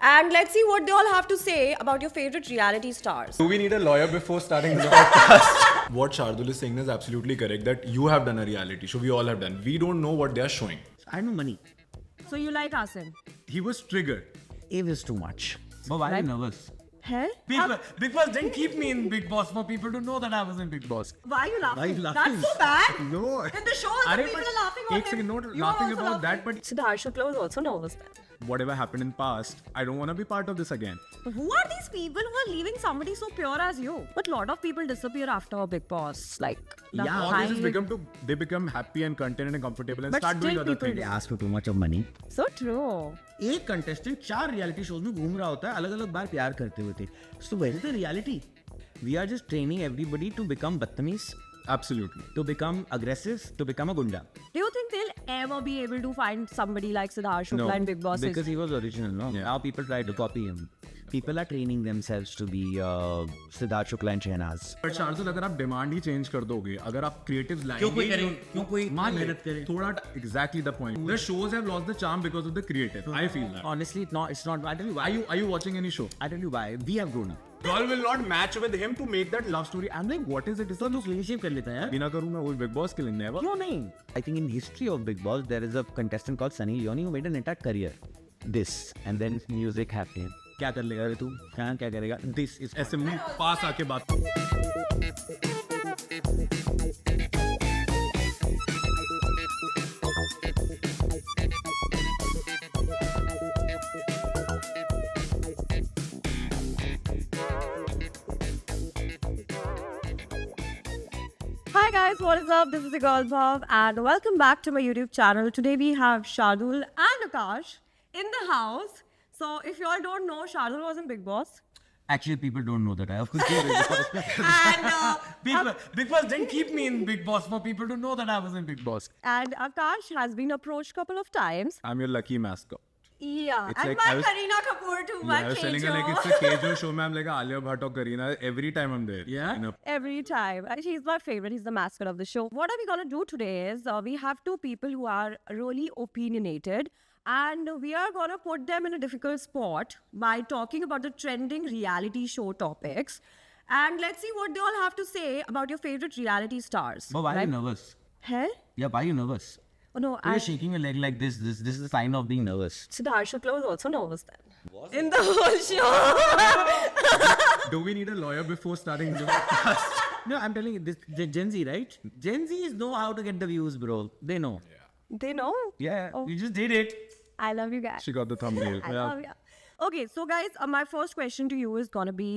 And let's see what they all have to say about your favorite reality stars. Do we need a lawyer before starting the podcast? What Shardul is saying is absolutely correct, that you have done a reality show, we all have done. We don't know what they are showing. I know money. So you like ASIM? He was triggered. It was too much. But why are you nervous? Hell? Big Boss didn't keep me in Big Boss for people to know that I was in Big Boss. Why are you laughing? Why are you laughing? That's so bad. No. In the show, the people are laughing on एक second, him. not You are laughing also about that, laughing. but Sidharth Shukla was also nervous then. whatever happened in past, I don't want to be part of this again. Who are these people who are leaving somebody so pure as you? But a lot of people disappear after a Big Boss. Like, the Or high- they become happy and contented and comfortable and But start doing still other people things. They ask for too much of money. So true. एक contestant 4 reality shows में घूम रहा होता है अलग अलग बार प्यार करते हुए थे so where is the reality we are just training everybody to become बदतमीज Absolutely. to become aggressive to become a gunda Do you think they'll ever be able to find somebody like Sidharth Shukla in Big Boss? because he was original no Yeah. now people try to copy him people are training themselves to be Sidharth Shukla and Shehnaaz But Shardul, अगर आप demand ही change कर दोगे, अगर आप creatives लाएंगे, क्यों कोई मेहनत करे थोड़ा exactly the point. The shows have lost the charm because of the creative. I feel that. honestly it's not I tell you why Are you watching any show? I tell you why we have grown up Girl will not match with him to make that love story. I'm like, what is it? तो तू clean कर लेता है यार बिना करूँ मैं वो बिग बॉस के लिए never. क्यों नहीं I think in history of Big Boss there is a contestant called Sunny Leone who made an entire career this and then music happened क्या कर लेगा रे तू क्या करेगा this is ऐसे मुंह पास आके बात. Hi guys, what is up? This is your girl Bhav and welcome back to my YouTube channel. Today we have Shardul and Akash in the house. So if you all don't know, Shardul was in Big Boss. actually people don't know that I of course Big Boss And Big Boss didn't keep me in Big Boss for people to know that I was in Big Boss and Akash has been approached a couple of times. I'm your lucky mascot. Yeah, It's and like my I was- Kareena Kapoor too, my I was telling her like it's the Kejo show में I'm like Alia Bhatt or Kareena every time I'm there. Yeah? You know, Every time. And he's my favorite. He's the mascot of the show. What are we going to do today is we have two people who are really opinionated and we are going to put them in a difficult spot by talking about the trending reality show topics. And let's see what they all have to say about your favorite reality stars. but why are you nervous Hell? yeah why are you nervous Oh no, you're shaking your leg like this is a sign of being nervous Sidharth Shukla was also nervous then. In the whole show. do we need a lawyer before starting the podcast? no I'm telling you this the Gen Z right Gen Z's know how to get the views bro they know They know? yeah Oh. you just did it I love you guys. She got the thumbnail. I love you. Okay, so guys, my first question to you is gonna be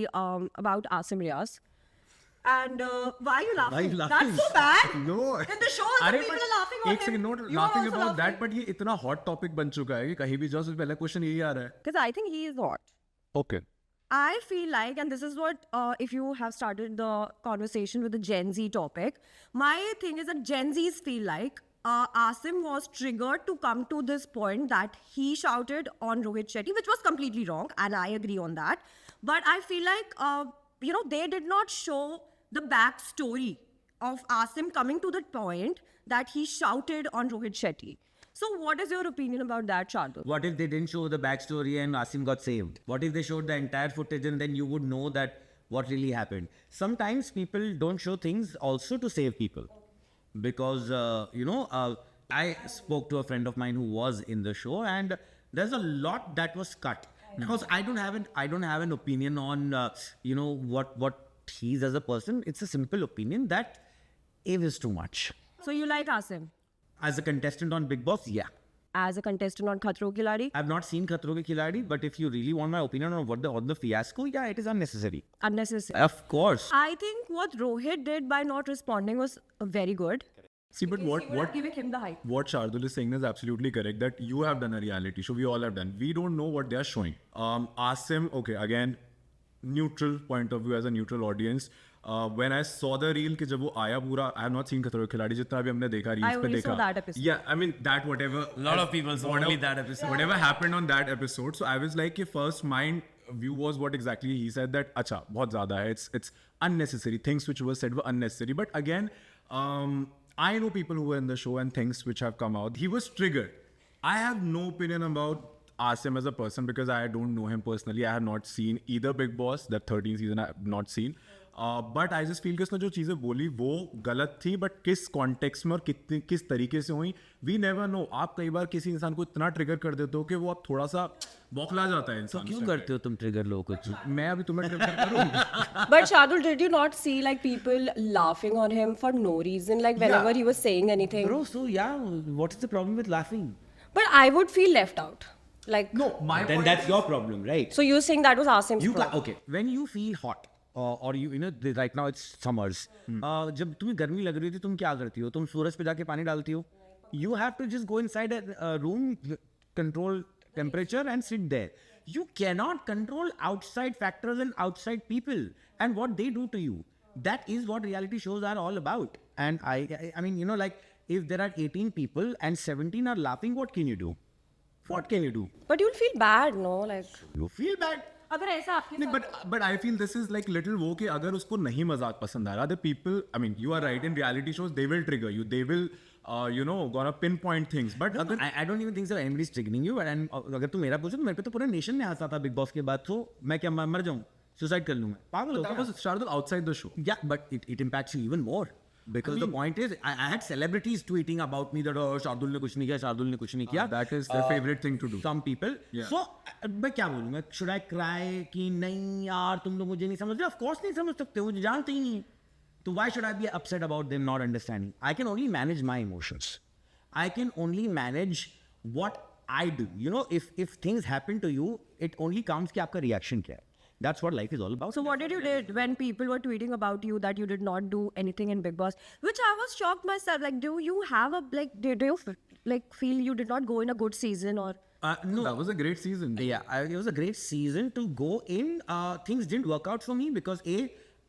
about ASIM RIAZ. And why are you laughing? Why are you laughing? That's so bad. No. In the show, the अरे people but are laughing on एक second, not You are laughing also about that, laughing. but ये इतना hot topic बन चुका है कि कहीं भी जाओ सबसे पहला question यही आ रहा है. Because I think he is hot. Okay. I feel like, and this is what, if you have started the conversation with the Gen Z topic, my thing is that Gen Zs feel like ASIM was triggered to come to this point that he shouted on Rohit Shetty, which was completely wrong, and I agree on that. But I feel like, they did not show the backstory of ASIM coming to the point that he shouted on Rohit Shetty. So what is your opinion about that, Shardul? what if they didn't show the backstory and Asim got saved what if they showed the entire footage and then you would know that what really happened sometimes people don't show things also to save people because I spoke to a friend of mine who was in the show and there's a lot that was cut because I don't have an opinion on what he's as a person. It's a simple opinion that it is too much. So you like ASIM? As a contestant on Big Boss, yeah. As a contestant on Khatro Ke Khiladi? I've not seen Khatro Ke Khiladi, but if you really want my opinion on the fiasco, yeah, it is unnecessary. Unnecessary. Of course. I think what Rohit did by not responding was very good. See, but what Giving him the hype. what Shardul is saying is absolutely correct, that you have done a reality show, we all have done. We don't know what they are showing. ASIM, okay, again, neutral point of view as a neutral audience. When I saw the reel कि जब वो आया पूरा, I have not seen खतरों के खिलाड़ी जितना भी हमने देखा reels I पे only देखा. saw that episode. Yeah, I mean that whatever. A lot of people saw only that episode. Whatever happened on that episode, so I was like, कि first mind view was what exactly he said that अच्छा बहुत ज़्यादा है. It's unnecessary. Things which were said were unnecessary. But again, I know people who were in the show and things which have come out. He was triggered. I have no opinion about ASIM as a person because I don't know him personally. I have not seen either Big Boss, that 13th season I have not seen. But I just feel कि उसने जो चीज़ें बोली वो गलत थी, but किस context में और किस तरीके से हुई we never know. आप कई बार किसी इंसान को इतना ट्रिगर कर देते हो कि वो आप थोड़ा सा बौखला जाता है इंसान. क्यों करते हो तुम ट्रिगर लोगों को? मैं अभी तुम्हें ट्रिगर करूँ. But Shardul, did you not see like people laughing on him for no reason, like whenever he was saying anything? Bro, so yeah, what is the problem with laughing? But I would feel left out. Like No, my Then point that's your problem, right? so you're saying that was Asim's You problem. okay, when you feel hot or you know right now it's summers, जब तुम्हें गर्मी लग रही थी तुम क्या करती हो? तुम सूरज पे जाके पानी डालती हो? You have to just go inside a room, control temperature and sit there. You cannot control outside factors and outside people and what they do to you. That is what reality shows are all about. And I mean, you know, like if there are 18 people and 17 are laughing, what can you do? What can you do? But you'll feel bad, no? Like You feel bad. अगर ऐसा आपके नहीं, but I feel this is like little वो कि अगर उसको नहीं मजाक पसंद आ रहा, the people, I mean, you are right, in reality shows they will trigger you, they will you know gonna pinpoint things, but अगर I don't even think so anybody's triggering you, and अगर तू मेरा पूछे तो मेरे पे तो पूरा नेशन ने हंसा था बिग बॉस के बाद, तो मैं क्या मर जाऊँ, सुसाइड कर लूँ मैं, पागल हो that क्या? was Shardul outside the show. Yeah, but it impacts you even more. Because the point is, I had celebrities tweeting about me that Shardul ने कुछ नहीं किया, शार्दुल ने कुछ नहीं किया. That is their favorite thing to do. Some people. Yeah. So मैं क्या बोलूँगा? Should I cry कि नहीं यार तुम लोग मुझे नहीं समझते? Of course नहीं समझ सकते, मुझे जानते ही नहीं. So why should I be upset about them not understanding? I can only manage my emotions. I can only manage what I do. You know, if things happen to you, it only counts कि आपका reaction क्या है. That's what life is all about. So what did you did when people were tweeting about you that you did not do anything in Big Boss? Which I was shocked myself. Like, do you have a like? Do you like feel you did not go in a good season or? No, That was a great season. Yeah, it was a great season to go in. Things didn't work out for me because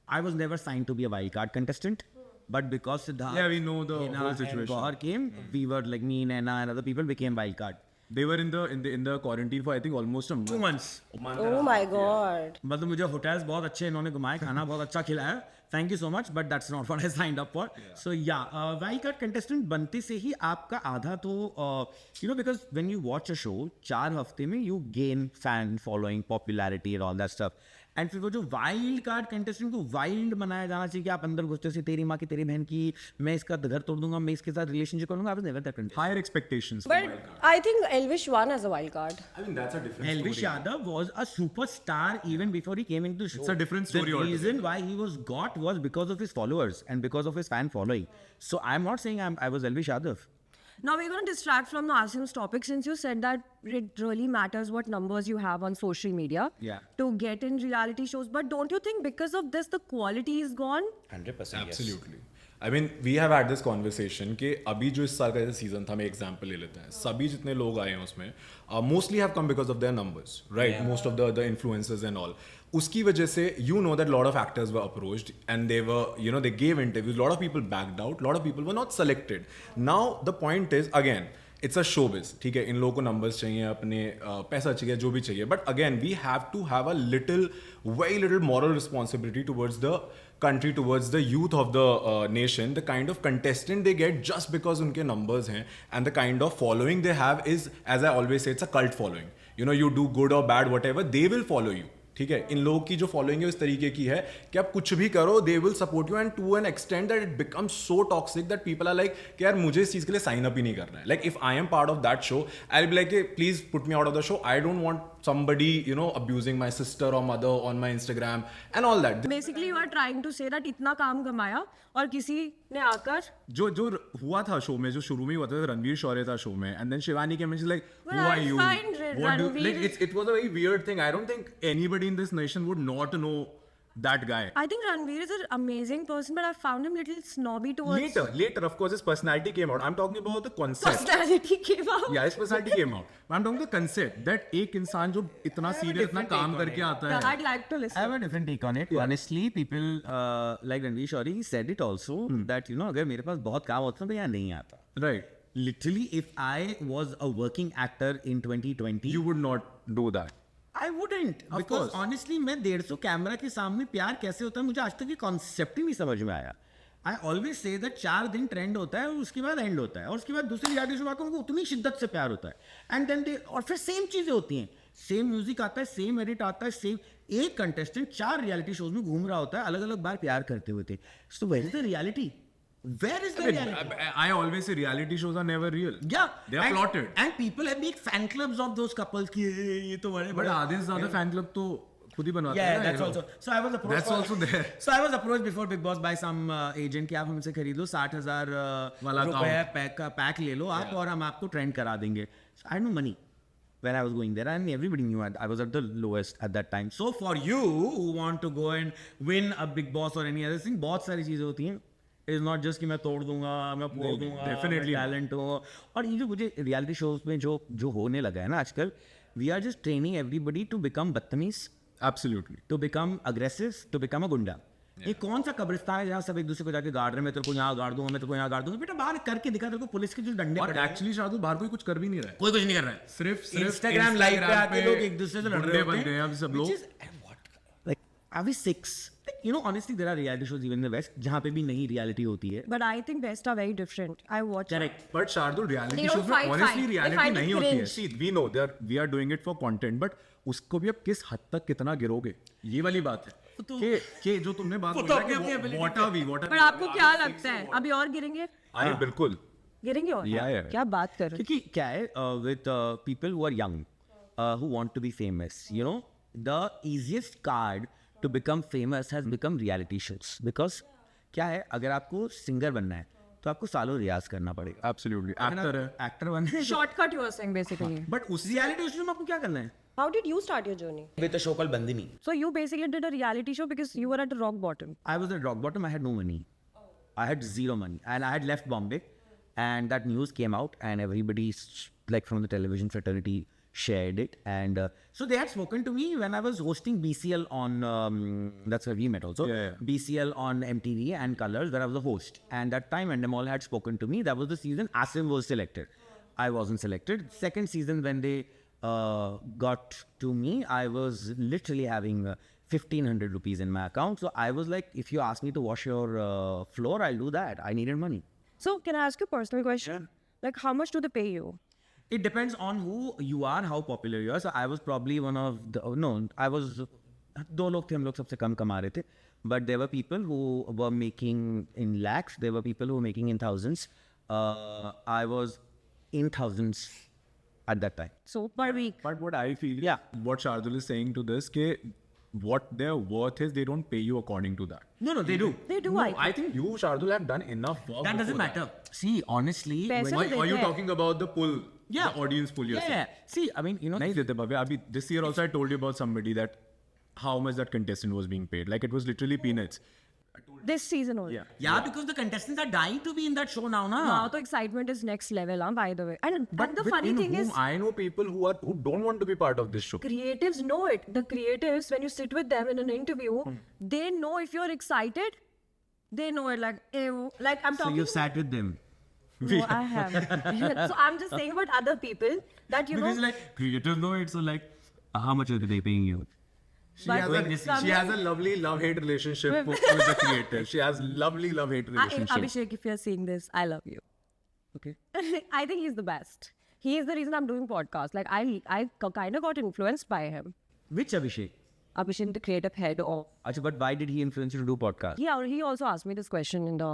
I was never signed to be a wildcard contestant. But because Sidharth, Yeah, we know the Shehnaaz whole and situation. Gauhar came, we were like me, Naina, and other people became wildcard. They were in the quarantine for I think almost a month. 2 months. Oh my God! मतलब मुझे hotels बहुत अच्छे इन्होंने घुमाए, खाना बहुत अच्छा खिलाया. Thank you so much, but that's not what I signed up for. Yeah. So yeah, wildcard contestant बनते से ही आपका आधा तो you know, because when you watch a show 4 हफ्ते में you gain fan following, popularity and all that stuff. And फिर वो जो वाइल्ड कार्ड कंटेस्टेंट को वाइल्ड बनाया जाना चाहिए कि आप अंदर घुसते से तेरी माँ की तेरी बहन की, मैं इसका घर तोड़ दूंगा, मैं इसके साथ रिलेशनशिप करूंगा. I was never that contestant. Higher expectations. But I think Elvish won as a wild card. I mean that's a different Elvish story. Yadav was a superstar even before he came into the show. It's a different story The altogether. reason why he was got was because of his followers and because of his fan following. So I'm not saying I was Elvish Yadav. Now we're going to distract from the Asim's topic since you said that it really matters what numbers you have on social media Yeah. to get in reality shows. But don't you think because of this the quality is gone? 100%. Absolutely. I mean, we have had this conversation कि अभी जो इस साल का जैसे season था, मैं example ले लेते हैं, सभी जितने लोग आए हैं उसमें mostly have come because of their numbers, right? Yeah. Most of the influencers and all. उसकी वजह से you know that a lot of actors were approached and they were, you know, they gave interviews, a lot of people backed out, a lot of people were not selected. Now the point is, again, it's a showbiz, ठीक है, इन लोगों को numbers चाहिए, अपने पैसा चाहिए, जो भी चाहिए, but again we have to have a little, very little moral responsibility towards the country, towards the youth of the nation. The kind of contestant they get just because उनके numbers हैं and the kind of following they have is, as I always say, it's a cult following. You know, you do good or bad, whatever, they will follow you. ठीक है, इन लोगों की जो following है इस तरीके की है कि आप कुछ भी करो they will support you, and to an extent that it becomes so toxic that people are like कि यार मुझे इस चीज के लिए साइन अप ही नहीं करना है. Like if I am part of that show I will be like please put me out of the show, I don't want somebody, you know, abusing my sister or mother on my Instagram and all that. Basically you are trying to say that इतना काम कमाया और किसी ने आकर जो हुआ था शो में, जो शुरू में ही हुआ था, रणवीर शौर्य था शो में, and then Shivani came and she's like, Well, who are I you? find What do Ranveer like it was a very weird thing. I don't think anybody in this nation would not know that guy. I think Ranveer is an amazing person, but I found him little snobby towards Later, of course, his personality came out. I'm talking about the concept. personality came out. Yeah, his personality came out. But I'm talking the concept that एक इंसान जो इतना serious, इतना काम करके आता है. I'd like to I listen. have a different take on it. Honestly, people like Ranveer Shauri, he said it also that, you know, अगर मेरे पास बहुत काम होता तो मैं यहाँ नहीं आता. Right. Literally, if I was a working actor in 2020, You would not do that. I wouldn't. Of Because- course, honestly, मैं 150 कैमरा के सामने प्यार कैसे होता है मुझे आज तक ये कॉन्सेप्ट ही नहीं समझ में आया. I always say that 4 दिन ट्रेंड होता है और उसके बाद एंड होता है और उसके बाद दूसरी रियलिटी शो आकर उनको उतनी शिद्दत से प्यार होता है एंड देन दे और फिर सेम चीज़ें होती हैं सेम म्यूजिक आता है सेम एडिट आता है सेम एक कंटेस्टेंट 4 रियलिटी शोज में घूम रहा होता है अलग अलग बार प्यार करते हुए थे so where is the reality Where is the reality? I always say reality shows are never real. Yeah, They are plotted. And people have made fan clubs of those couples. कि ये तो बड़े But आधे से ज़्यादा fan club तो खुद ही बनवाते हैं. Yeah, that's also. So I was approached. That's also there. So I was approached before Big Boss by some agent कि आप हमसे खरीद लो 60,000 रुपए पैक ले लो आप और हम आपको ट्रेंड करा देंगे. So I had no money when I was going there and everybody knew I was at the lowest at that time. So for you who want to go and win a Big Boss or any other thing, बहुत सारी चीज़ें होती हैं. It's not just कि मैं तोड़ दूंगा मैं फोड़ दूंगा definitely टैलेंट हो और ये जो मुझे रियलिटी शोज में जो होने लगा है ना आजकल we are just training everybody to become बदतमीज Absolutely. To become aggressive to become a goonda ये कौन सा कब्रिस्तान है जहाँ सब एक दूसरे को जाके गाड़ रहे हैं मैं तेरे को यहाँ गाड़ दूंगा मैं तेरे को यहाँ गाड़ दूंगा बेटा बाहर करके दिखा तेरे को पुलिस के जो डंडे और एक्चुअली शार्दुल बाहर कोई कुछ कर भी नहीं रहा है. कोई कुछ नहीं कर रहा है सिर्फ इंस्टाग्राम लाइव पे आके लोग एक दूसरे से लड़ रहे बन गए हैं अभी सब लोग. Like are we six you know honestly there are reality shows even in the west जहाँ पे भी नई reality होती है But I think West are very different. I watch. correct But Shardul, reality They don't shows में fight honestly fine. They reality fight नहीं with होती है. cringe. See, we know we are doing it for content, but उसको भी अब किस हद तक कितना गिरोगे ये वाली बात है कि जो तुमने बात बोली ना कि what are we But आपको क्या लगता है अभी और गिरेंगे अरे बिल्कुल गिरेंगे और Yeah. क्या बात कर रहे हो? क्योंकि क्या है with people who are young who want to be famous you know the easiest card to become famous has become reality shows because क्या है अगर आपको सिंगर बनना है तो आपको सालों रियाज करना पड़ेगा Absolutely. एक्टर है. एक्टर बनना है Shortcut you are saying basically. But उस रियलिटी शो में आपको क्या करना है How did you start your journey? With show called Bandini So you basically did a reality show because you were at the rock bottom. I was at rock bottom. I had no money. I had zero money, and I had left Bombay, and that news came out, and everybody, like from the television fraternity, shared it. And so they had spoken to me when I was hosting BCL on. That's where we met also. Yeah. BCL on MTV and Colors, where I was the host. And that time, and them all had spoken to me. That was the season ASIM was selected. I wasn't selected. Second season when they got to me, I was literally having 1,500 rupees in my account. So I was like, if you ask me to wash your floor, I'll do that. I needed money. So can I ask you a personal question? Like how much do they pay you? It depends on who you are, how popular you are. So I was probably one of the, no, I was, दो लोग थे हम लोग सबसे कम कमा रहे थे. But there were people who were making in lakhs. There were people who were making in thousands. I was in thousands at that time. So per week. But what I feel, Yeah. what Shardul is saying to this, कि what their worth is, they don't pay you according to that. No, they do. They do. No, I think you, Shardul, have done enough work. That doesn't before matter. See, honestly, Paisa when- Why तो are you देते हैं. talking about the pull? Yeah. The audience pull yeah, yourself. yeah. See, I mean, you know, नहीं देते भव्य. अभी this year also I told you about somebody that how much that contestant was being paid. Like it was literally peanuts. This season only. yeah, because the contestants are dying to be in that show now, na? Now the excitement is next level, by the way. And the funny within thing whom is, I know people who don't want to be part of this show. creatives know it. The creatives, when you sit with them in an interview, they know if you're excited. They know it. Like, ew. Like I'm So talking. you've sat with them. No, I have. So I'm just saying about other people that you Because know. like creators know it, so like, how much are they paying you? She But has a lovely love-hate relationship with the creator. She has lovely love-hate relationship. Abhishek, if you're seeing this, I love you. Okay. I think he's the best. He is the reason I'm doing podcasts. Like I kind of got influenced by him. Which Abhishek? Abhishek, the creative head of. Achha, but why did he influence you to do podcast? Yeah, he also asked me this question in the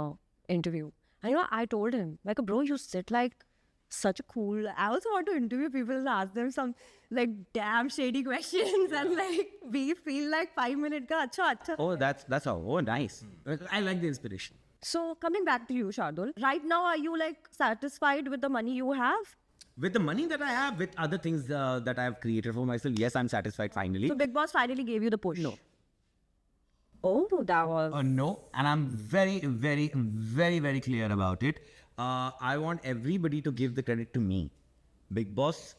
interview. And I told him, like, bro, you sit like such a cool. I also want to interview people and ask them some like damn shady questions and like we feel like 5 minute ka acha. Oh, that's how. Oh, nice. I like the inspiration. So coming back to you, Shardul, right now are you like satisfied with the money you have? With the money that I have, with other things that I have created for myself, yes, I'm satisfied finally. So Big Boss finally gave you the push. No. Oh, that was. No, and I'm very, very, very, very clear about it. I want everybody to give the credit to me. Big Boss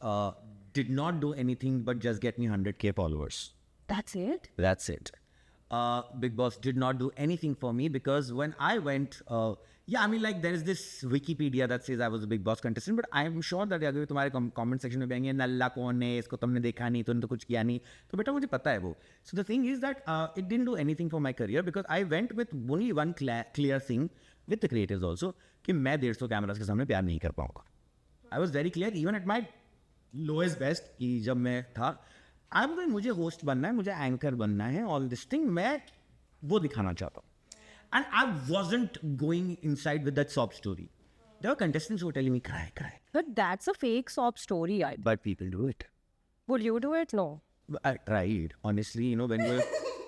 did not do anything but just get me 100K followers. That's it? That's it. Big Boss did not do anything for me because when I went, Yeah, I mean, like, there is this Wikipedia that says I was a Big Boss contestant, but I am sure that अगर तुम्हारे comment section में कहेंगे नल्ला कौन है, इसको तुमने देखा नहीं, तुमने तो कुछ किया नहीं, तो बेटा मुझे पता है वो. So the thing is that it didn't do anything for my career because I went with only one clear thing with the creatives also कि मैं 150 कैमरास के सामने प्यार नहीं कर पाऊंगा. I was very clear even at my lowest best कि जब मैं था, मुझे होस्ट बनना है, मुझे एंकर बनना है, all this thing मैं वो दिखाना चाहता हूँ. And I wasn't going inside with that sob story. There were contestants who were telling me, cry. But that's a fake sob story. But people do it. Would you do it? No. I tried. Honestly, you know,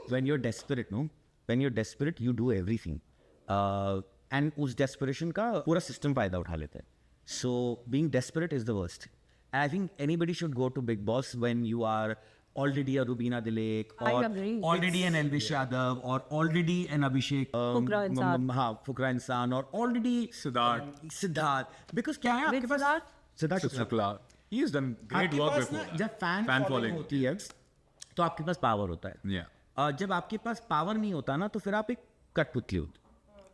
when you're desperate, no? When you're desperate, you do everything. And उस desperation का पूरा system फायदा उठा लेता है. So being desperate is the worst. And I think anybody should go to Big Boss when you are already a Rubina Dilek or already an Elvish Yadav or already an Abhishek Fukra Insan or already Sidharth. Because क्या है आपके पास Sidharth Shukla. He's done great work before. जब fan following होती है तो आपके पास power होता है. Yeah. जब आपके पास power नहीं होता ना तो फिर आप एक कठपुतली होते.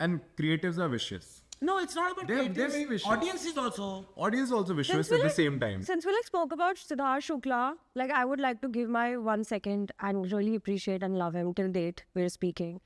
And creatives are vicious. No, it's not about They're very vicious. Audience is also vicious at the same time. Since we spoke about Sidharth Shukla, like I would like to give my 1 second and really appreciate and love him till date we're speaking.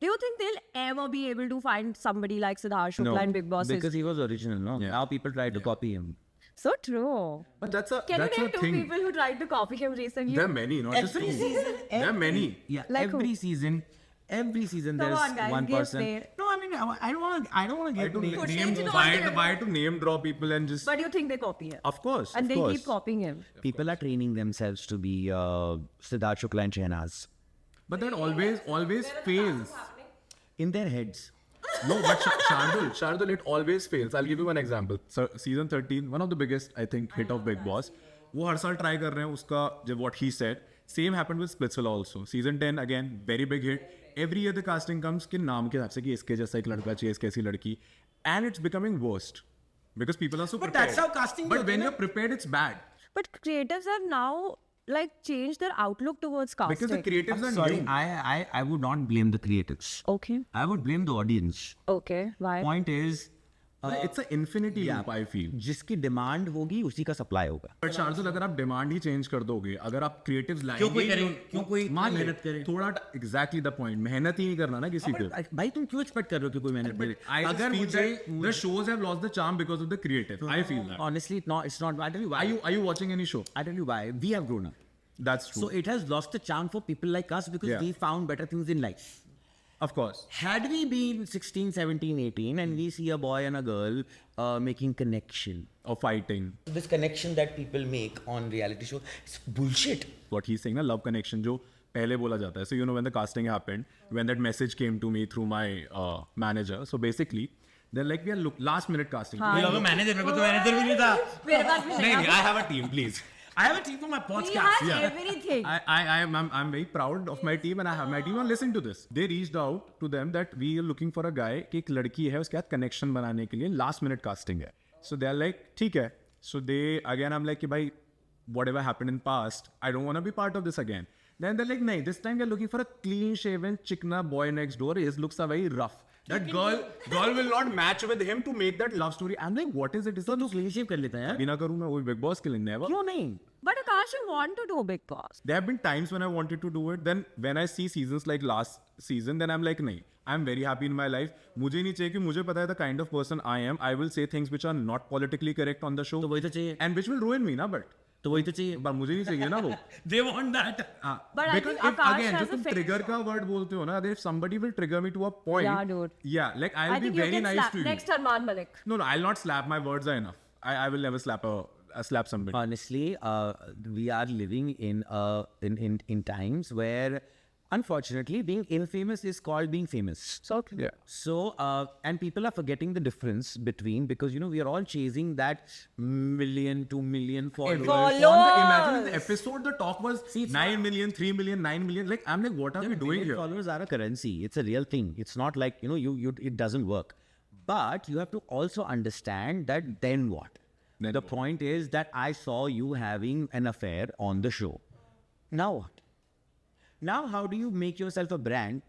Do you think they'll ever be able to find somebody like Sidharth Shukla in Big Boss? Because he was original, no? Yeah. Now people try to copy him. So true. But that's a Can that's you a name 2 thing. people who tried to copy him recently? There are many, not just 2. There are many. Yeah, Like every season Come there's on, guys, one give person. name. No, I mean I don't want to get names. Why to name drop people and just... But you think they copy him? Of course. And of they course. keep copying him. People are training themselves to be Sidharth Shukla and Shehnaaz. But that always fails. In their heads. No, but Shardul, it always fails. I'll give you one example. So, season 13, one of the biggest, I think, hit of Big Boss. वो हर साल try कर रहे हैं उसका जब what he said. Same happened with Splitsvilla also. Season 10 again, very big hit. Every year the casting comes कि नाम के हिसाब से कि इसके जैसा एक लड़का चाहिए, इसके ऐसी लड़की, and it's becoming worst because people are so prepared. But that's how casting. But when you're prepared, it's bad. But creatives have now like changed their outlook towards casting. Because the creatives are Sorry, new. I would not blame the creatives. Okay. I would blame the audience. Okay. Why? Point is, it's an infinity loop, I feel. जिसकी demand होगी उसी का supply होगा. But Shardul अगर आप demand ही change कर दोगे, अगर आप क्रिएटिव्स लाएंगे, क्यों कोई मेहनत करे? थोड़ा exactly the point. मेहनत ही नहीं करना ना किसी को. भाई तुम क्यों एक्सपेक्ट कर रहे हो कि कोई मेहनत करे? अगर मुझे the shows have lost the charm because of the creative. I feel that. Honestly, it's not. I tell you why. Are you watching any show? I tell you why. We have grown up. That's true. So it has lost the charm for people like us because we found better things in life. Of course. Had we been 16, 17, 18 and we see a boy and a girl making connection or fighting. This connection that people make on reality show, it's bullshit. What he's saying, na love connection, जो पहले बोला जाता है. So you know when the casting happened, when that message came to me through my manager. So basically, they're like, we are last minute casting. Manager, मेरे को तो manager भी नहीं था. मेरे पास भी नहीं I have a team, please. I have a team for my podcast. We have everything. I'm very proud of my team and I have my team and listen to this. They reached out to them that we are looking for a guy कि एक लड़की है उसके साथ connection बनाने के लिए last minute casting है. So they are like ठीक है. So they again I'm like कि भाई whatever happened in past I don't want to be part of this again. Then they're like no, this time we're looking for a clean shaven chikna boy next door. His looks are very rough. That girl will not match with him to make that love story. I'm like, what is it? तो तू clean shave कर लेता है? बिना करूँ मैं वो Big Boss के लिए never. क्यों नहीं? But Akash, you want to do Big Boss. There have been times when I wanted to do it. Then when I see seasons like last season, then I'm like, नहीं. I'm very happy in my life. मुझे नहीं चाहिए कि मुझे पता है the kind of person I am. I will say things which are not politically correct on the show. तो वही तो चाहिए. And which will ruin me, ना but. तो वही तो चाहिए. पर मुझे नहीं चाहिए ना वो. They want that. But I Because think if Akash again, has जो a तुम fix. trigger का word बोलते हो ना, if somebody will trigger me to a point. Yeah, dude. Yeah, like I'll I be think you very can nice slap to you. next Arman Malik. No, I'll not slap. My words are enough. I will never slap somebody. Honestly, we are living in times where, unfortunately, being infamous is called being famous. So Yeah. So, and people are forgetting the difference between, because, you know, we are all chasing that 1 million, 2 million followers. Imagine in the episode, the talk was 9 million, 3 million, 9 million. Like, I'm like, what are we doing here? Followers are a currency. It's a real thing. It's not like, you know, it doesn't work. But you have to also understand that then what? The point is that I saw you having an affair on the show. Now what? Now, how do you make yourself a brand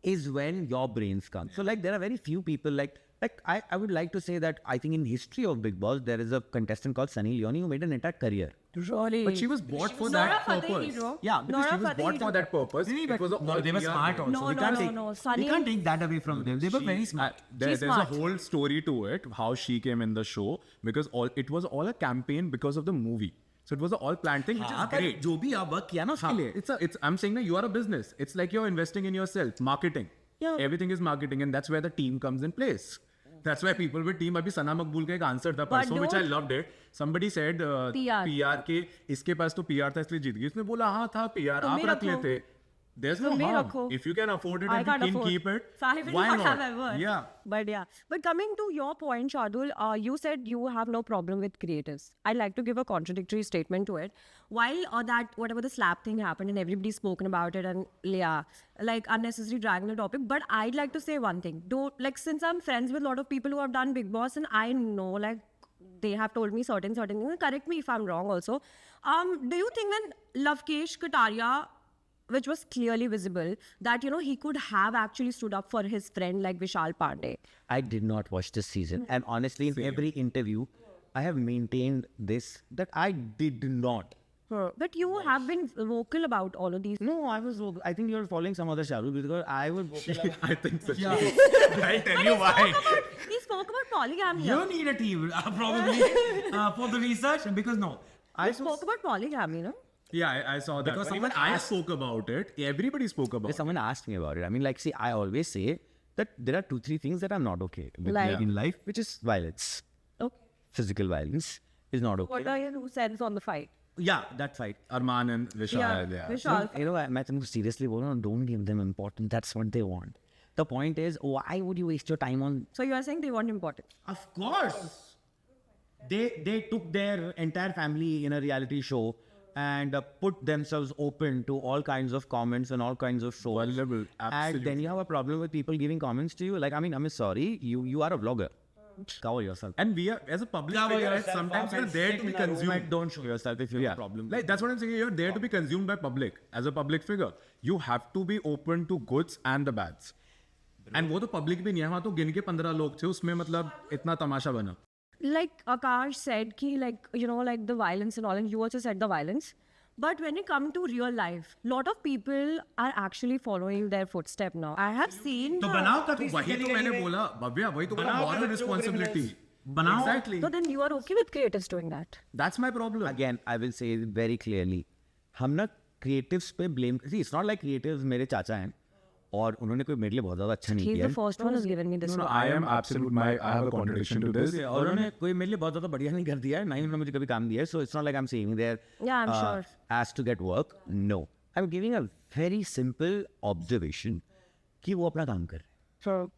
is when your brains come. So, like, there are very few people, like, Like, I would like to say that I think in history of Big Boss, there is a contestant called Sunny Leone who made an entire career. Really? But she was bought for Nora that Fateh purpose. hero. Yeah, because Nora She was Fateh bought for hero. that purpose. It was a they were PR smart thing. also. No, we no, can't no, take, no. we Sunny- can't take that away from them. They were very smart. She's There's a smart. whole story to it, how she came in the show, because it was all a campaign because of the movie. So it was an all planned thing, which is great. जो भी आप work किया ना उसके लिए. I'm saying that you are a business. It's like you're investing in yourself. Marketing. Yeah. Everything is marketing, and that's where the team comes in place. That's why people with team. अभी सना मकबूल का एक answer था परसों, which I loved it. Somebody said PR के इसके पास तो PR था इसलिए जीत गई. उसने बोला हाँ था PR, तुम आप भी रख रखो. लेते. There's no तुम भी harm. रखो. If you can afford it I and can't you can afford. keep it, So I will why not not? have ever. Yeah. But yeah. But coming to your point, Shardul, you said you have no problem with creatives. I'd like to give a contradictory statement to it. While that whatever the slap thing happened and everybody's spoken about it and yeah, like unnecessary dragging the topic. But I'd like to say one thing. Like since I'm friends with a lot of people who have done Big Boss and I know like they have told me certain things. Correct me if I'm wrong also. Do you think when Lavkesh Kataria, which was clearly visible, that, you know, he could have actually stood up for his friend like Vishal Pandey? I did not watch this season. And honestly, in every interview, I have maintained this, that I did not. But you have been vocal about all of these. No, I think you're following some other Shahrukh because I was vocal. I think so. I'll tell you why. He spoke about polygamy. You need a team, probably, for the research, because no. He spoke about polygamy, no? Yeah, I saw that. Because But even I spoke about it. Everybody spoke about it. Someone asked me about it. I mean, like, see, I always say that there are 2-3 things that I'm not okay with Like? in life, which is violence. Okay. Physical violence is not okay. What are your sense on the fight? Yeah, that fight. Arman and Vishal. Yeah. Vishal. You know, मैं तुमको seriously बोल रहा हूँ, don't give them importance. That's what they want. The point is, why would you waste your time on? So you are saying they want importance? Of course, they took their entire family in a reality show and put themselves open to all kinds of comments and all kinds of shows. Vulnerable, And absolutely. then you have a problem with people giving comments to you. Like, I mean, I'm sorry, you are a vlogger. Cover yourself. And we are, as a public figure, right, sometimes you're there to be consumed. Don't show yourself if you have a problem. Like, that's what I'm saying. You're there to be consumed by public. As a public figure, you have to be open to goods and the bads. And वो तो public भी नहीं है, वहाँ तो गिन के 15 लोग थे, उसमें मतलब इतना तमाशा बना. Like Akash said, ki, like, you know, like the violence and all, and you also said the violence. But when you come to real life, lot of people are actually following their footstep now. I have seen. तो बनाओ तो कभी वही तो मैंने बोला, भव्या, वही तो बोला, moral responsibility. बनाओ. Exactly. So then you are okay with creatives doing that? That's my problem. Again, I will say very clearly, हम ना creatives पे blame. See, it's not like creatives मेरे चाचा हैं और उन्होंने कोई मेरे लिए बहुत ज़्यादा अच्छा नहीं He's किया. the first one who's given me this No, one. I am absolute. I have a contradiction to this. और उन्होंने कोई मेरे लिए बहुत ज़्यादा बढ़िया नहीं कर दिया है, ना ही उन्होंने मुझे कभी काम दिया है. So it's not like I'm saying they're Yeah, I'm sure. asked to get work. No, I'm giving a very simple observation कि वो अपना काम कर रहे हैं. So,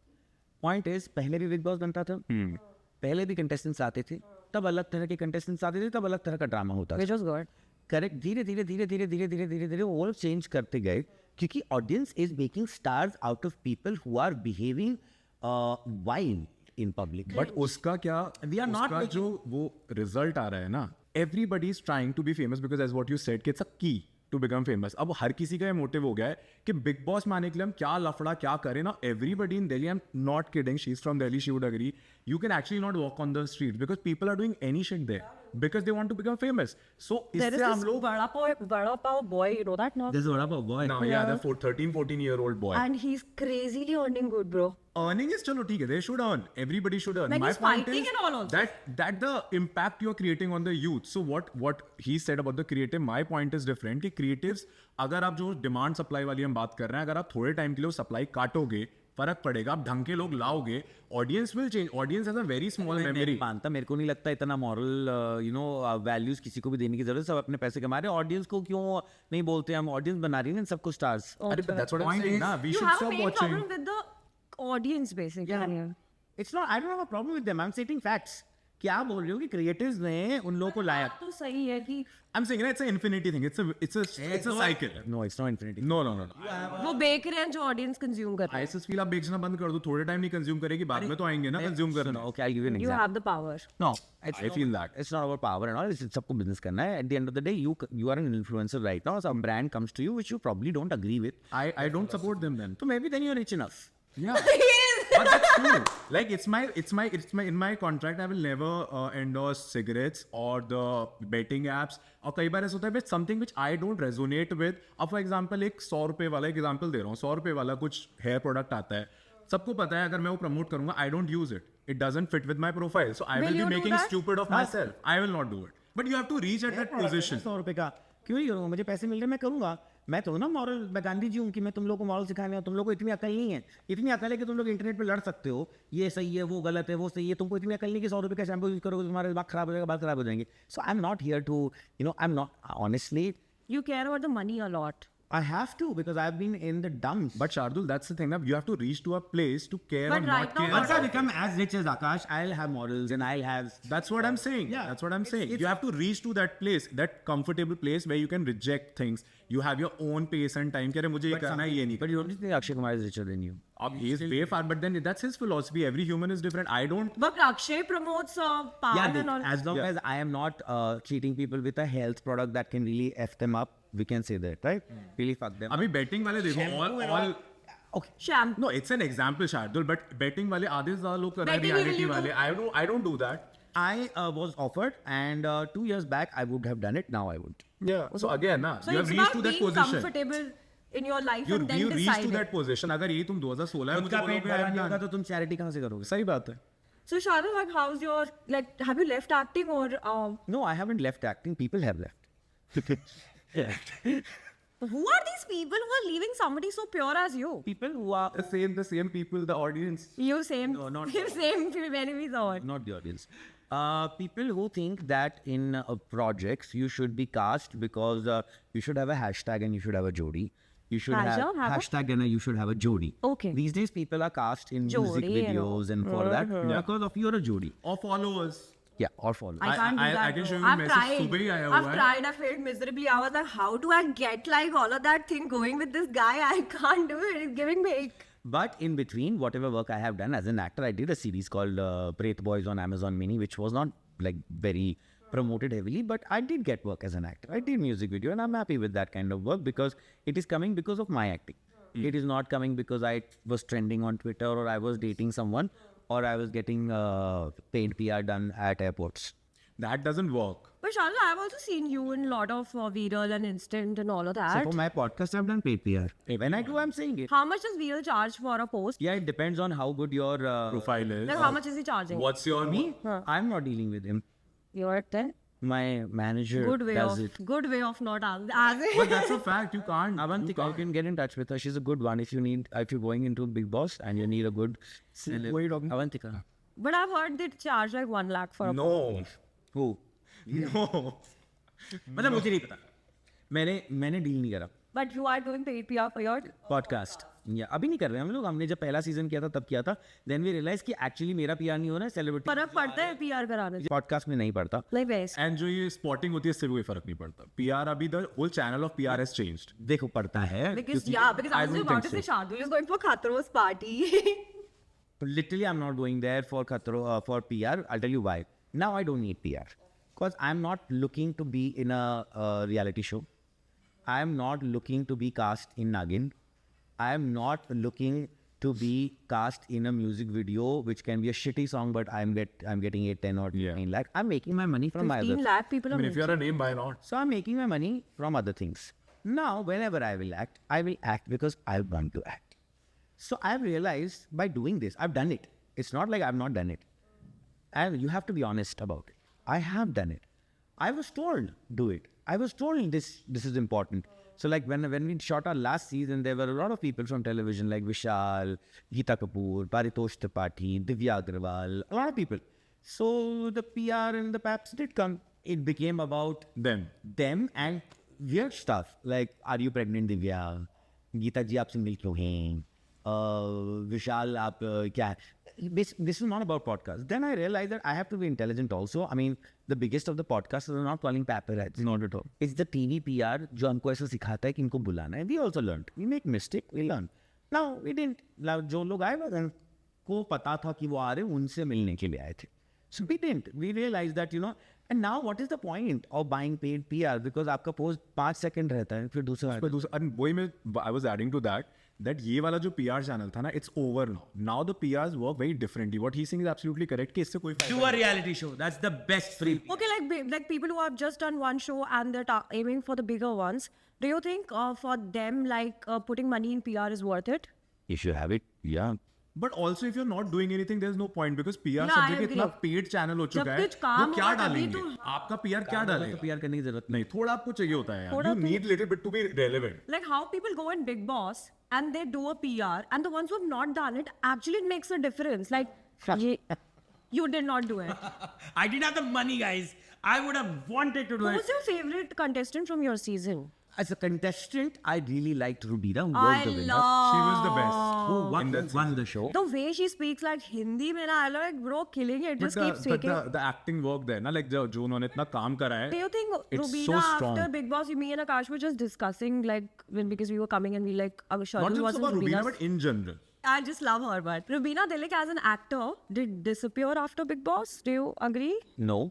Point is, पहले भी बिग बॉस बनता था, पहले भी कंटेस्टेंट्स आते थे, तब अलग तरह के कंटेस्टेंट्स आते थे, तब अलग तरह का ड्रामा होता था. which was good. करेक्ट. धीरे वो लोग चेंज करते गए क्योंकि audience is making stars out of people who are behaving wild in public. But उसका क्या, We are not उसका जो वो रिजल्ट आ रहा है ना, everybody is trying to be famous because as what you said कि it's a key to become famous. अब हर किसी का ये मोटिव हो गया है कि बिग बॉस में आने के लिए हम क्या लफड़ा क्या करें ना. Everybody in Delhi, I am not kidding, she is from Delhi, she would agree, you can actually not walk on the street because people are doing any shit there because they want to become famous. So There is इससे हम this लोग Vada Pav boy, you know that now? This what about boy. now yeah, the 13-14-year-old boy. And he's crazily earning good, bro. Earning is chalo theek hai, they should earn, everybody should earn. Like My he's point fighting is and all also. that the impact you're creating on the youth. So what he said about the creative, my point is different कि creatives, अगर आप जो demand supply वाली हम बात कर रहे हैं, अगर आप थोड़े टाइम के लिए supply काटोगे, फर्क पड़ेगा. आप ढंग के लोग लाओगे, audience will change. Audience has a very small memory. मानता, मेरे को नहीं लगता इतना मॉरल वैल्यूज किसी को भी देने की जरूरत. सब अपने पैसे कमा रहे हैं. ऑडियंस को क्यों नहीं बोलते? हम ऑडियंस बना रही है सबको स्टार्स. अरे but that's what I'm saying ना, we You should have a stop main watching. problem with the audience, basically. It's not, I don't have a problem with them, I am स्टेटिंग facts. क्या बोल रही हो कि creators ने उन लोगों को लाया? तो सही है कि I'm saying it's an infinity thing. It's a cycle. No, it's not infinity. No. वो बेच रहे हैं जो ऑडियंस कंज्यूम कर रहे ISS फील आप बेचना बंद कर दो, थोड़े टाइम नहीं कंज्यूम करेगी, बाद में तो आएंगे ना कंज्यूम करना. Okay, I give you an हैं. You example. have the power. No, I feel that. it's not about power and all. It's सबको business करना है. At the end of the day, you are an influencer right now. Some brand comes to you which you probably don't agree with. I don't support them then. So maybe then you're rich enough. Yeah. But that's true. Like it's my in my contract. I will never endorse cigarettes or the betting apps. और कई बार ऐसा होता है with something which I don't resonate with. अब for example एक 100 रुपए वाला एक example दे रहा हूँ. 100 रुपए वाला कुछ hair product आता है. सबको पता है अगर मैं वो प्रमोट करूंगा I don't use it. It doesn't fit with my profile. So I Will will be you do making that? stupid of myself. I will not do it. But you have to reach at that position. 100 रुपए का क्यों नहीं करूँगा? मुझे पैसे मिल रहे, मैं करूँगा. मैं तो ना मॉरल, मैं गांधी जी हूँ कि मैं तुम लोगों को मॉरल सिखाने और तुम लोगों को इतनी अकल नहीं है. इतनी अकल है कि तुम लोग इंटरनेट पे लड़ सकते हो. ये सही है, वो गलत है, वो सही है. तुमको इतनी अकल नहीं कि 100 रुपए का शैम्पू यूज करोगे तुम्हारे बाल खराब हो जाएगा, बाल खराब हो जाएंगे. So I am not here to, I am not, honestly You care about the money a lot. I have to, because I've been in the dumps. But Shardul, that's the thing. Now you have to reach to a place to care But or right not now- care. Once I become as rich as Akash, I'll have models and I'll have... That's what I'm saying. Yeah. That's what I'm saying. It's- You have to reach to that place, that comfortable place where you can reject things. You have your own pace and time. कह रहे मुझे ये करना है, ये नहीं. But you don't think Akshay Kumar is richer than you? He is way far, but then that's his philosophy. Every human is different. I don't. But Akshay promotes power Yeah, and all. as long Yeah. as I am not treating people with a health product that can really F them up, we can say that, right? Really fuck them. अभी betting वाले देखो all. Okay. Shampoo. No, it's an example, Shardul. But betting वाले आधे से ज़्यादा लोग कर रहे हैं Betting will reality you do? वाले. I don't do that. I was offered, and 2 years back I would have done it. Now I would. Yeah. So again, ना, So you it's have reached about to that being position. comfortable in your life You and then reach to deciding. that position. अगर ये तुम 2016 में मुझे उसका पेट बोलोगे, भरा I'm नहीं होगा done. तो तुम चैरिटी कहाँ से करोगे? सही बात है. So Shahrukh, like, how's your, like, have you left acting or No, I haven't left acting. People have left. who are these people who are leaving somebody so pure as you? People who are The same people, the audience. You same, No, not same enemies or not the audience. People who think that in projects you should be cast because you should have a hashtag and you should have a jodi. You should have Have a? hashtag and you should have a jodi. Okay. These days people are cast in music Jodi and all. videos and for that because of you're a jodi. Or followers. Yeah, or follow. I can't do I that. can show you I've message tried. सुबह ही आया I've हुआ है. tried. I failed miserably. I was like, how do I get like all of that thing going with this guy? I can't do it. It's giving me ick. But in between, whatever work I have done as an actor, I did a series called Pret Boys on Amazon Mini, which was not like very promoted heavily, but I did get work as an actor. I did music video and I'm happy with that kind of work because it is coming because of my acting. It is not coming because I was trending on Twitter or I was dating someone or I was getting paid PR done at airports. That doesn't work. But Sharla, I've also seen you in a lot of Viral and Instant and all of So that. for my podcast, I've done paid PR. When I do, I'm saying it. How much does Viral charge for a post? Yeah, it depends on how good your Profile is. Like, how much is he charging? What's your Me? I'm not dealing with him. You're at 10? My manager Good way does of it. good way of not asking. But that's a fact. You can't. Avantika, you can get in touch with her. She's a good one. If you're going into Big Boss and you need a good celeb. Who are you talking? Avantika. But I've heard they charge like 1 lakh for a No. Who? No. मतलब मुझे नहीं पता. मैंने deal नहीं करा. But you are doing paid PR for your podcast या अभी नहीं कर रहे हैं हम लोग. हमने जब पहला सीजन किया था तब किया था. देन वी रियलाइज कि एक्चुअली मेरा पीआर नहीं हो रहा है, सेलिब्रिटी फर्क पड़ता है PR कराने से? पॉडकास्ट में नहीं पड़ता. Like best. And जो ये spotting होती है इससे भी कोई फर्क नहीं पड़ता. PR अभी the whole channel of PR has changed. देखो पड़ता है. Because क्योंकि yeah, I was don't about to think say Shardul is going for Khatros party. Literally, I'm not going there for for PR. I'll tell you why. Now I don't need PR because I'm not looking to be in a reality show. I'm not looking to be cast in Nagin. I'm not looking to be cast in a music video which can be a shitty song, but I'm getting 8, 10 or 9 lakh. I'm making my money from my 15 other. lakh people I are mean, if you're a name, why not? So I'm making my money from other things. Now, whenever I will act because I want to act. So I've realized by doing this, I've done it. It's not like I've not done it. And you have to be honest about it. I have done it. I was told, do it. I was told this is important. So like when we shot our last season, there were a lot of people from television like Vishal, Geeta Kapoor, Paritosh Tripathi, Divya Agrawal, a lot of people. So the PR and the PAPs did come. It became about Them. and weird stuff like, are you pregnant, Divya? Geeta ji, aap single kyun hain? Vishal, aap kya hai? This is not about podcasts. Then I realized that I have to be intelligent also. I mean, the biggest of the podcasters are not calling paparazzi. Not at all. It's the TV PR जो हमको ऐसा सिखाता है कि इनको बुलाना है. We also learned. We make mistake, we learn. Now, we didn't. जो लोग आए थे को पता था कि वो आ रहे हैं, उनसे मिलने के लिए आए थे. So we didn't. We realized that, And now what is the point of buying paid PR? Because आपका post 5 second रहता है, फिर दूसरा पर दूसरा, and वही मैं I was adding to that ये वाला जो PR channel था ना, it's over now. Now the PRs work very differently. What he's saying is absolutely correct. कि इससे कोई फायदा Do a reality show. That's the best free. Okay, like people who have just done one show and they're aiming for the bigger ones. Do you think for them putting money in PR is worth it? If you have it, yeah. But also if you're not doing anything, there's no point because PR Yeah, subject I इतना agree. paid channel हो चुका जब है. कुछ काम वो क्या होगा तभी डालेंगे? तो- आपका PR क्या डालेगा? PR करने की जरूरत नहीं, थोड़ा आपको चाहिए होता है यार. थोड़ा You तो- need little bit to be relevant. Like how people go in Big Boss and they do a PR, and the ones who have not done it actually it makes a difference. Like you did not do it. I didn't have the money, guys. I would have wanted to do Who's your favorite contestant from your season? As a contestant, I really liked Rubina, who I was the winner. love. She was the best. Who In won the show. The way she speaks like Hindi, man, I like bro, killing it. Just keep But speaking. the acting work there, ना, like जो उन्होंने इतना काम करा है. Do you think It's Rubina so strong. after Big Boss, me and Akash were just discussing because we were coming and we like Not Shehnaaz just wasn't about Rubina, Rubina's. but in general. I just love her, but Rubina Dilek as an actor did disappear after Big Boss. Do you agree? No.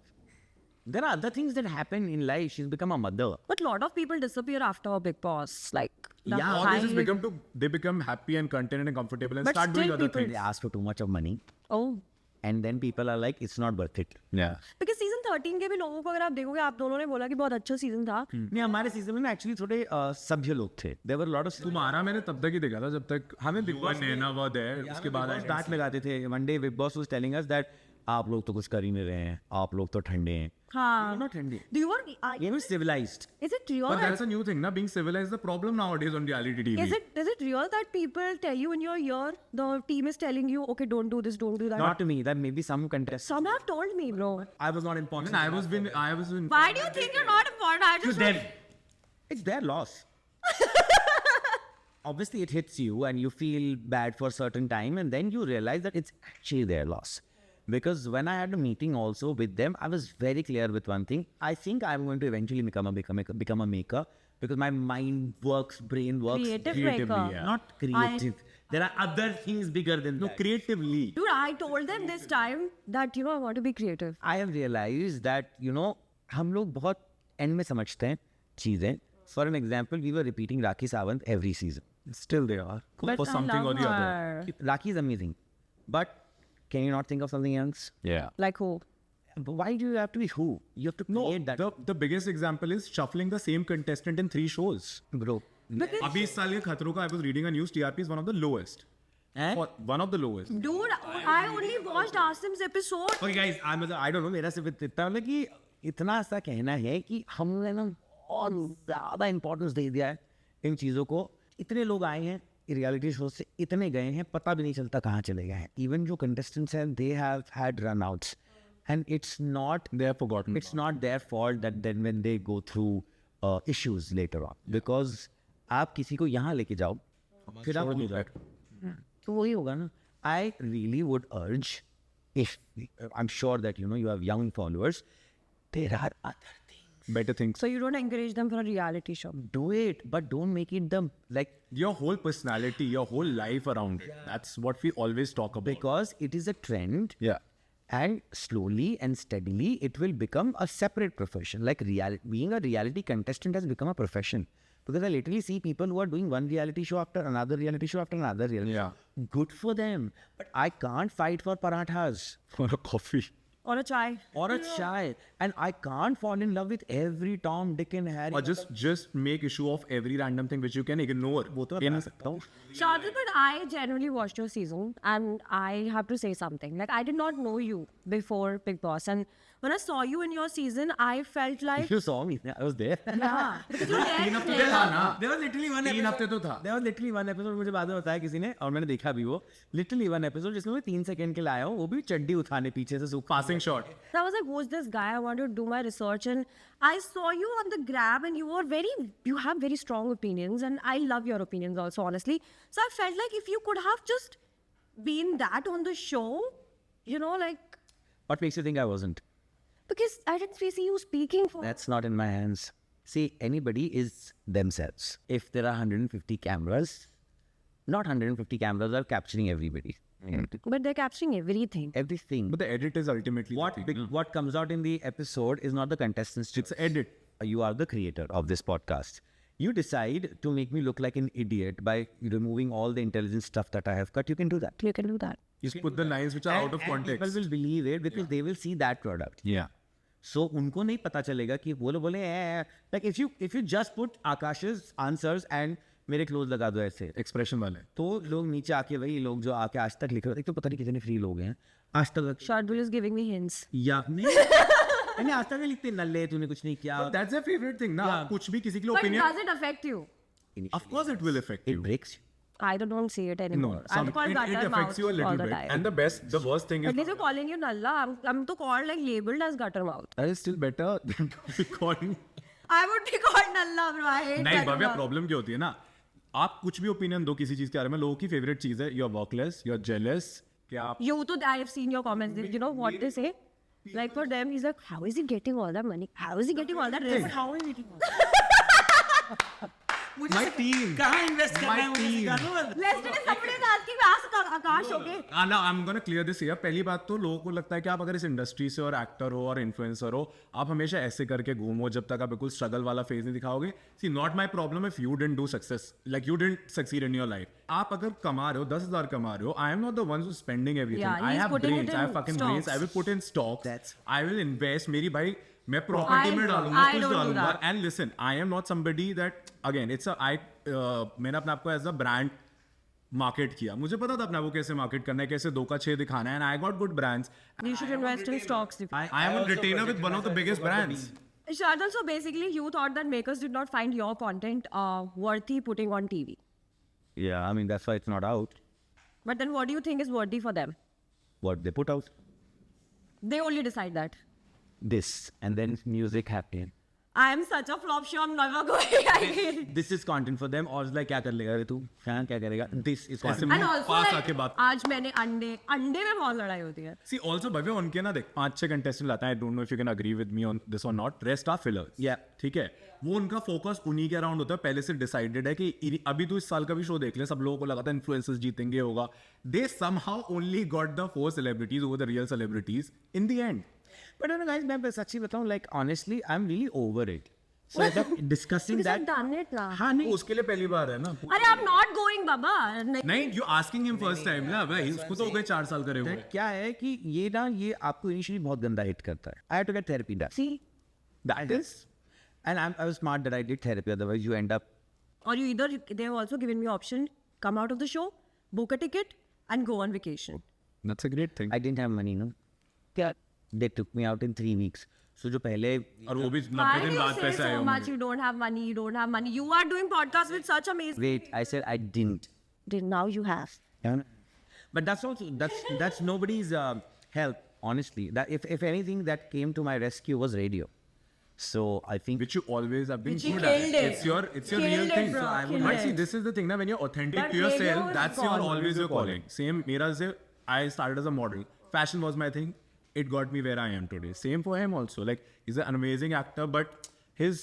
There are other things that happen in life. She's become a mother. But a lot of people disappear after Big Boss. Like the Yeah, Or they just high- become happy and content and comfortable and But start doing still other people- things. They ask for too much of money. Oh. And then people are like, it's not worth it. Yeah. Because season 13 के भी लोगों को अगर आप देखोगे आप दोनों ने बोला कि बहुत अच्छा सीजन था. नहीं, हमारे सीजन में ना एक्चुअली थोड़े सभ्य लोग थे. There were a lot of तुम्हारा मैंने तब तक ही देखा था जब तक हमें Big Boss नैना वो there उसके बाद Boss डांट लगाते थे. One day Big Boss was telling us that आप लोग तो कुछ कर ही नहीं रहे हैं. आप लोग तो ठंडे हैं. हाँ. You're not ठंडे. Do you You're civilized. is it real? But that's a new thing, na? Being civilized is the problem nowadays on reality TV. Is it real that people tell you in your ear, the team is telling you, okay, don't do this, don't do that? Not to me. That maybe some contestants. Some have told me, bro. I was not important. I was in. Why do you think you're not important? I To just them. It's their loss. Obviously, it hits you and you feel bad for a certain time, and then you realize that it's actually their loss. Because when I had a meeting also with them, I was very clear with one thing. I think I'm going to eventually become a maker because my mind works, brain works. Creative creatively, maker. yeah. Not creative. There are other things bigger than No, that. creatively. Dude, I told them this time that, I want to be creative. I have realized that, हम लोग बहुत end में समझते हैं चीजें. For an example, we were repeating Rakhi Sawant every season. Still they are. But For I something or love the other. her. Rakhi is amazing. But can you not think of something else? Yeah. Like who? But why do you have to be who? You have to No, create that. the biggest example is shuffling the same contestant in 3 shows. Bro. Because, Abhi is साल के खतरों का I was reading a news, TRP is one of the lowest. Eh? One of the lowest. dude, I only watched Asim's episode. Okay guys, I don't know, मेरा सिर्फ इतना मतलब कि इतना सा कहना है कि हमने ना बहुत ज़्यादा इम्पोर्टेंस दे दिया है इन चीज़ों को. इतने लोग आए हैं रियलिटी शो से, इतने गए हैं, पता भी नहीं चलता कहाँ चले गए हैं. इवन जो कंटेस्टेंट्स हैं, they have had runouts. And it's not They have forgotten. it's not their fault that then when they go through issues later on. Because आप किसी को यहाँ लेके जाओ, फिर आप भूल जाओ. तो वही होगा ना. I really would urge, if I'm sure that you have young followers, there are other things. Better things. So you don't encourage them for a reality show. Do it, but don't make it the like, Your whole personality, your whole life around it. That's what we always talk about. because it is a trend. Yeah. And slowly and steadily, it will become a separate profession. Like being a reality contestant has become a profession. Because I literally see people who are doing one reality show after another reality show after another reality Yeah. show. Good for them. But I can't fight for parathas For a coffee. Or a chai. or a chai. And I can't fall in love with every Tom, Dick and Harry. Or just make issue of every random thing which you can ignore. वो तो In- मैं सकता हूँ. Shadil, but I genuinely watched your season and I have to say something. Like, I did not know you before Big Boss. And when I saw you in your season, I felt like, You saw me. I was there. yeah. Because you were there तो playing. था ना. There was literally one 3 हफ्ते तो था. There was literally one episode, मुझे बाद में बताया किसी ने और मैंने देखा भी वो. Literally one episode जिसमें मैं 3 सेकंड के लिए आया हूँ, वो भी चड्डी उठाने पीछे से सूख. Passing shot. So I was like, who's this guy? I wanted to do my research and I saw you on the grab and you have very strong opinions and I love your opinions also, honestly. So I felt like if you could have just been that on the show, like, What makes you think I wasn't? because I didn't see you speaking for. That's not in my hands. See, anybody is themselves. If there are 150 cameras, not 150 cameras are capturing everybody. But they're capturing everything. Everything. But the edit is ultimately What the thing. what comes out in the episode is not the contestants' choice. It's edit. You are the creator of this podcast. You decide to make me look like an idiot by removing all the intelligent stuff that I have cut. You can do that. You can do that. You just put the lines which are out of And context. people will believe it because they will see that product. Yeah. So उनको नहीं पता चलेगा कि बोले like if you just put Akash's answers and मेरे close लगा दो ऐसे Expression वाले. तो लोग नीचे आके वही लोग जो आके आज तक लिख रहे थे तो पता नहीं कितने फ्री लोग हैं आज तक Shardul is giving me hints. या नहीं आज तक नहीं लिखते नल्ले तूने कुछ नहीं किया. But that's their favorite thing. ना कुछ भी किसी के लिए But opinion. does it affect you? Of course it will affect It you. breaks you. I don't see it anymore. No, I'm called it gutter affects mouth you a all little the bit. time. And the worst thing is At least you're calling you Nalla. I'm to called like labeled as gutter mouth. that is still better than calling. I would be called Nalla, bro. I hate नहीं gutter Bhavya mouth. Problem क्या होती है ना आप कुछ भी opinion दो किसी चीज के बारे में लोगों की फेवरेट चीज है you are workless you are jealous क्या आप You too, I have seen your comments. You know what they say? Like for them, he's like, how is he getting all that money? How is he getting all that revenue? How is he getting all that? my team कहाँ invest करना है मुझे सिखा Yesterday somebody was asking me, ask Akash, okay? ना I am gonna clear this here पहली बात तो लोगों को लगता है कि आप अगर इस इंडस्ट्री से और एक्टर हो और इन्फ्लुएंसर हो आप हमेशा ऐसे करके घूमो जब तक आप बिल्कुल स्ट्रगल वाला फेज नहीं दिखाओगे see not my problem if you didn't do success like you didn't succeed in your life आप अगर कमा रहे हो 10,000 कमा रहे हो I am not the one spending everything Yeah, I he's have putting it brains in I have fucking brains I will put in stocks I will invest मेरी भाई मैं प्रॉपर्टी में डालूंगा I कुछ don't do डालूंगा that. And listen I am not somebody that again it's मैंने अपने आपको एज अ ब्रांड मार्केट किया मुझे पता था अपने आपको कैसे मार्केट करना है कैसे 2 का 6 दिखाना है and I got good brands You should invest in stocks. I am a retainer with one of the biggest brands Shardul, so basically you thought that makers did not find your content worthy putting on TV. Yeah, I mean that's why it's not out. But then what do you think is worthy for them? What they put out They only decide that. this and then music happening. I am such a flop show, I'm never going again. This is content for them और like क्या कर लेगा रे तू हाँ क्या करेगा this is content. And also pass like, आके बात आज मैंने अंडे में बहुत लड़ाई होती है. सी ऑल्सो भव्य उनके ना देख 5-6 कंटेस्टेंट लाता है I don't know if you can agree with me on this और not rest are fillers Yeah. ठीक है वो उनका फोकस उन्हीं के अराउंड होता है पहले से डिसाइडेड है कि अभी तो इस साल का भी शो देख ले सब लोगों को लगा था इन्फ्लुएंसर्स जीतेंगे होगा दे somehow only got the 4 celebrities over the real celebrities in the end But no, guys, मैं सच्ची बताऊँ like honestly I'm really over it. So like discussing Because that. I've done it now. हाँ नहीं उसके लिए पहली बार है ना अरे I'm not going, बाबा. नहीं you asking him first time ना भाई उसको तो हो गए 4 साल करे हुए क्या है कि ये आपको इनिशियली बहुत गंदा हिट करता है. I had to get therapy done. See? That is, and I was smart that I did therapy. Otherwise, you end up. Or you either, they have also given me option, come out of the show, book a ticket and go on vacation. That's a great thing I didn't have money, no. क्या? They took me out in 3 weeks. So जो पहले और वो भी 90 Why do दिन you बाद say पैसे आए so much? होंगे You don't have money, you don't have money. You are doing podcasts with such amazing... wait, I said I didn't. Now you have. Yeah. But that's also that's nobody's help. Honestly, that if anything that came to my rescue was radio. So I think which you always have been Which you good at. killed it. It's your Killed real it, thing. bro. So I would Killed but see it. this is the thing now when you're authentic But to yourself, radio is that's your calling. always your calling. Same Mira say I started as a model. Fashion was my thing. It got me where I am today. Same for him also. Like he's an amazing actor, but his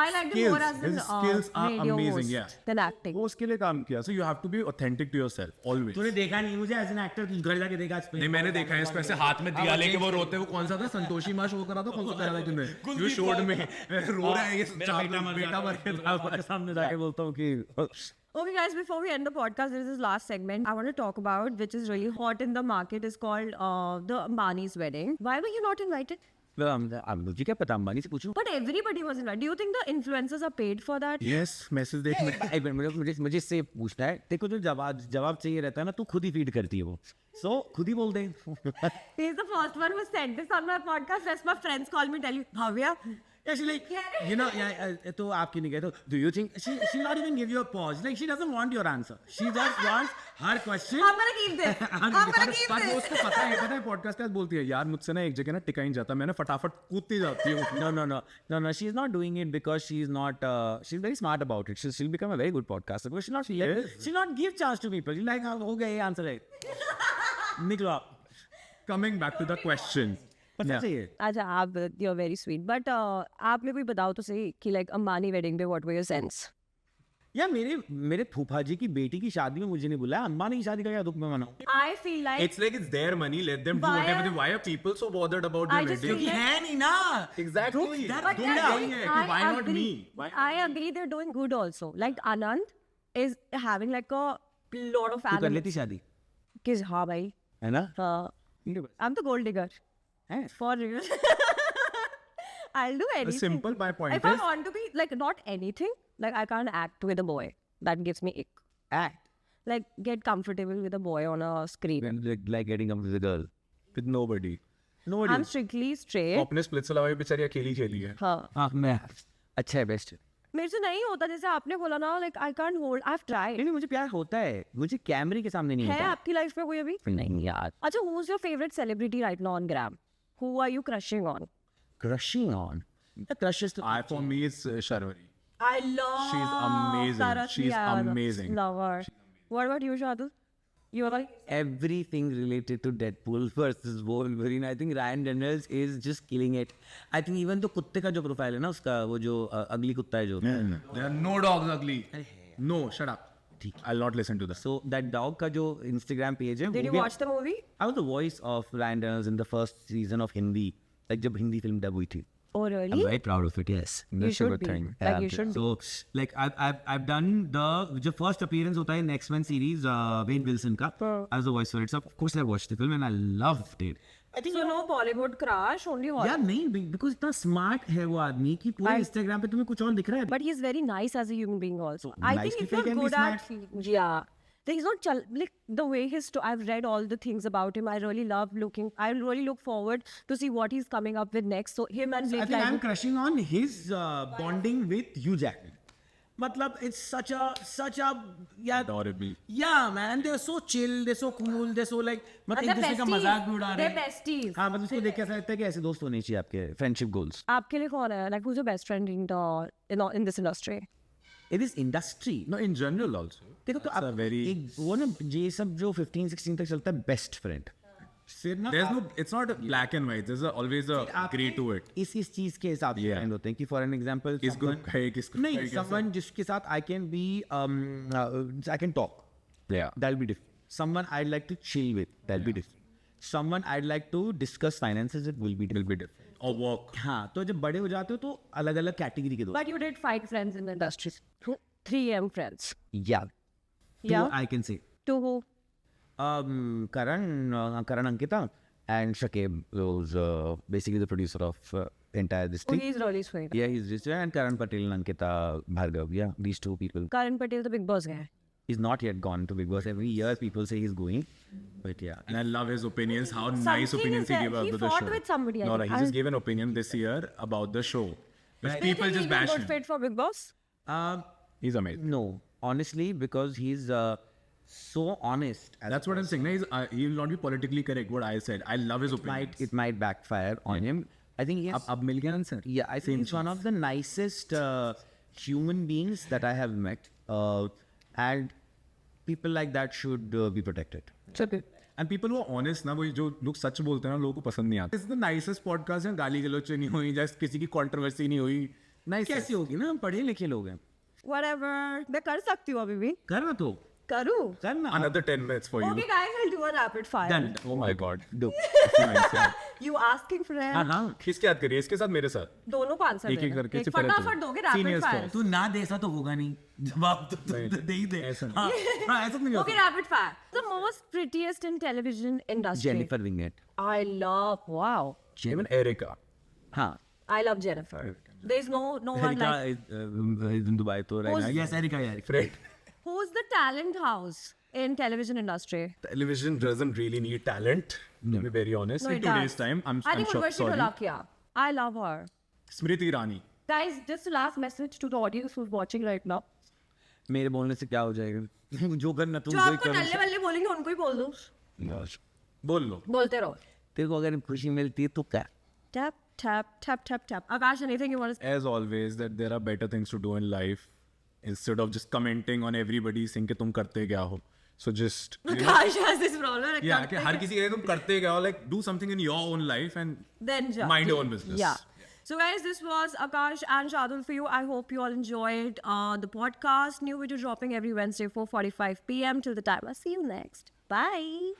I like him more as his an skills are radio amazing. host Yeah. than acting. वो उसके लिए काम किया. So you have to be authentic to yourself always. तूने देखा नहीं मुझे as an actor घर जाके देखा नहीं मैंने देखा है इसको ऐसे हाथ में दिया लेके वो रोते वो कौन सा था संतोषी माँ शो करा था कौन सा करा था तूने यू शोड में रो रहा है ये बेटा मर गया था सामने जाके बोलता हूँ कि Okay, guys, before we end the podcast, there is this last segment I want to talk about, which is really hot in the market. It's called the Ambani's wedding. Why were you not invited? मुझे क्या पता अंबानी से पूछूं. But everybody was invited. Do you think the influencers are paid for that? Yes, message देख मुझे इससे पूछना है देखो जो जवाब चाहिए रहता है ना तू खुद ही फीड करती है वो सो खुद ही बोल दे. He's the first one who said this on my podcast. That's my friends call me, tell you, Bhavya. तो आपकी नहीं कहते do you think she not even give you a pause like she doesn't want your answer she just wants her question. I'm gonna keep this. I'm gonna keep पर वो this. उसको पता है podcast का बोलती है यार मुझसे ना एक जगह ना टिका ही नहीं जाता मैंने फटाफट कूदती जाती हूँ. No, she's not doing it because she's not she's very smart about it. She'll become a very good podcaster because she'll not give chance to people. She's like हो गया ये आंसर है निकलो आप. Coming back to the question. पता चाहिए अच्छा आप you're very sweet. But आप मेरे को बताओ तो सही कि like Ambani wedding पे what were your sense? या मेरे फूफा जी की बेटी की शादी में मुझे नहीं बुलाया, अंबानी की शादी का क्या दुख मैं मनाऊं? I feel like It's like it's their money. Let them do Why whatever are- they. Why are people so bothered about I their just wedding? feel like- है नहीं ना. Exactly. But Don't yeah, doing it. Why not agree. me? Why? I agree they're doing good also. Like Anand is having like a lot of तू कर animals. लेती शादी, Kiss, हाँ भाई. है ना? हाँ. I'm the gold digger. है? For real. I'll do A anything. simple my point If I is. want to be like not anything, like I can't act with a boy. That gives me ick. Act. Like get comfortable with a boy on a screen. Like getting up with a girl. With nobody. Nobody. I'm strictly straight. अपने splits अलावा भी बेचारी अकेली खेली है. हाँ. हाँ मैं अच्छा है, बेस्ट. मेरे से नहीं होता जैसे आपने बोला ना, like I can't hold. I've tried. नहीं मुझे प्यार होता है, मुझे कैमरे के सामने नहीं है होता. आपकी लाइफ में कोई अभी? नहीं यार. अच्छा, who's your favorite celebrity right now on Gram? Who are you crushing on? Crushing on. The crushes to For me it's Sharwari. I love. She's amazing. Karan. She's Yeah, amazing. Love her. What about you, Shehnaaz? You are like. everything related to Deadpool versus Wolverine. I think Ryan Reynolds is just killing it. I think even तो कुत्ते का जो profile है ना उसका, वो जो अगली कुत्ता है जो. There are no dogs ugly. No, shut up. I'll not listen to that. So that dog का जो Instagram page है. Did you watch the movie? I was the voice of Ryan Reynolds in the first season of Hindi. Like जब Hindi film dub हुई थी. Oh I'm really? very proud of it. Yes, You that's a should good be. thing. Like you should be. So like I've done the first appearance होता है in X-Men series Wayne Wilson का. I was the voice for it. So of course I watched the film and I loved it. I think So no Bollywood crush, only horror. यार नहीं, because इतना smart है वो आदमी कि पूरे Instagram पे तुम्हें कुछ और दिख रहा है. But he's very nice as a human being also. I nice think if people you're can be good at yeah. Like he's not like the way I've read all the things about him. I really look forward to see what he's coming up with next. So him and I Blake think I'm Lively. crushing on his bonding with Hugh Jackman. मतलब it's such a yeah. Adorable. Yeah man, they're so chill, they're so cool, they're so like मतलब एक दूसरे का मजाक भी उड़ा रहे They're हैं. besties. हाँ मतलब उसको देख के ऐसा लगता है कि ऐसे दोस्त होने चाहिए आपके friendship goals. आपके लिए कौन है? Like who's your best friend in this industry? It is industry. No, in general also. देखो तो That's a आप very- एक वो ना ये सब जो 15-16 तक चलता है best friend. फिर ना There's no. It's not black and white. There's always a gray to it. इस चीज के हिसाब से friend होते हैं कि for an example किसको है किसको नहीं है, someone जिसके साथ I can be I can talk. Yeah. That'll be different. Someone I'd like to chill with. That'll be different. Someone I'd like to discuss finances. It will be different. Or walk. हाँ तो जब बड़े हो जाते हो तो अलग अलग कैटेगरी के दोस्त. But you did find friends in the industry. 3M friends. Yeah. Yeah. Two, I can say. To who? Karan Ankita and Shakib was basically the producer of entire this Oh, thing. he's really sweet. Yeah, he's just and Karan Patel and Ankita Bhargav. Yeah, these two people. Karan Patel, the big boss guy. He's not yet gone to Big Boss. Every year people say he's going, but yeah. And I love his opinions. How nice Something opinions is he there. gave about He the fought show. with somebody, I No, think. he just gave an opinion this year about the show, which Do you people think just he'll be a bash good him. fit for Big Boss? He's amazing. No, honestly, because he's so honest. That's what I'm saying. He will not be politically correct. What I said. I love his opinions. It might backfire on him. I think he has. अब मिल गया answer. Yeah, I think he's one of the nicest human beings that I have met, and people like that should be protected. And people who are honest ना, वो जो लोग सच बोलते हैं ना, लोगों को पसंद नहीं आता. This is the nicest podcast है. गाली गलौच नहीं हुई, जस्ट किसी की controversy नहीं हुई. Nice. कैसी होगी ना, हम पढ़े लिखे लोग हैं. Whatever. मैं कर सकती हूँ अभी भी. करना तो करूँ? करना. Another 10 minutes for you. Okay guys, I'll do a rapid fire. Done. Oh my God. Do. You asking for हाँ it? हाँ. किसके याद करिए? इसके साथ मेरे साथ. दोनों को आंसर एक-एक करके सिर्फ फटाफट दोगे rapid Seniors fire. first. तू ना दे ऐसा तो होगा नहीं. जवाब तो दे ही दे. ऐसा हाँ ऐसा नहीं Okay, होता. rapid fire. The most prettiest in television industry. Jennifer Winget. I love. Wow. Even Erica. हाँ. I love Jennifer. There's no one Erika like. is in Dubai तो right now. Who's- Yes, Erika. Yeah. Fred. Who's the talent house in television industry? Television doesn't really need talent. To be very honest. No, In it today's does. time, I'm I think shocked. Urvashi Sorry. Dholakia. I love her. Smriti Irani. Guys, just a last message to the audience who's watching right now. मेरे बोलने से क्या हो जाएगा? जो करना तुम जो वही आपको करो. नल्ले वल्ले बोलेंगे उनको ही बोल दो. बोल लो. बोलते रहो. तेरे को अगर खुशी मिलती है तो क्या? Tap, tap, tap, tap, tap. Akash, anything you want to say? As always, that there are better things to do in life instead of just commenting on everybody saying कि तुम करते क्या हो. So just Akash has this problem. yeah, कि हर किसी के तुम करते क्या हो, like do something in your own life and Then ja. mind your own business. Yeah. So guys, this was Akash and Shadul for you. I hope you all enjoyed the podcast. New video dropping every Wednesday 4:45 p.m. Till the time I see you next. Bye.